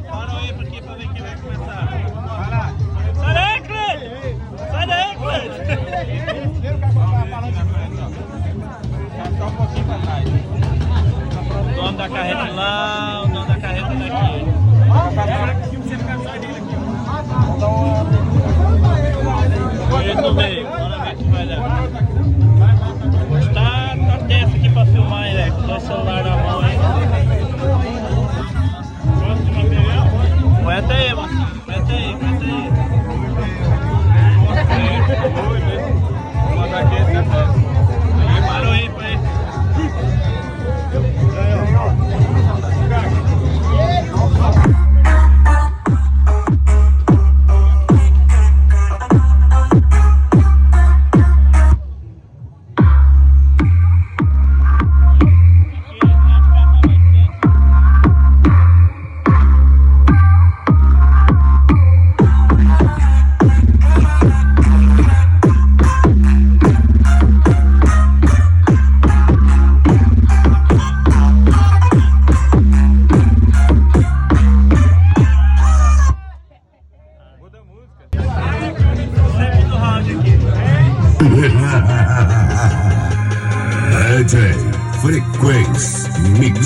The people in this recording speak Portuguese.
Para aí porque pra ver quem vai começar. Vai lá. Sai daí, Cleide! Sai daí, Cleide! Só um pouquinho pra trás. O dono da carreta lá, o dono da carreta daqui. Hoje no meio, bora ver o que vai dar. Tá tenso aqui pra filmar, hein, velho? Com dois celulares na mão aí. Aguenta aí, moço. Aguenta aí, aguenta aí. Parou aí, pai. Frequência Mix.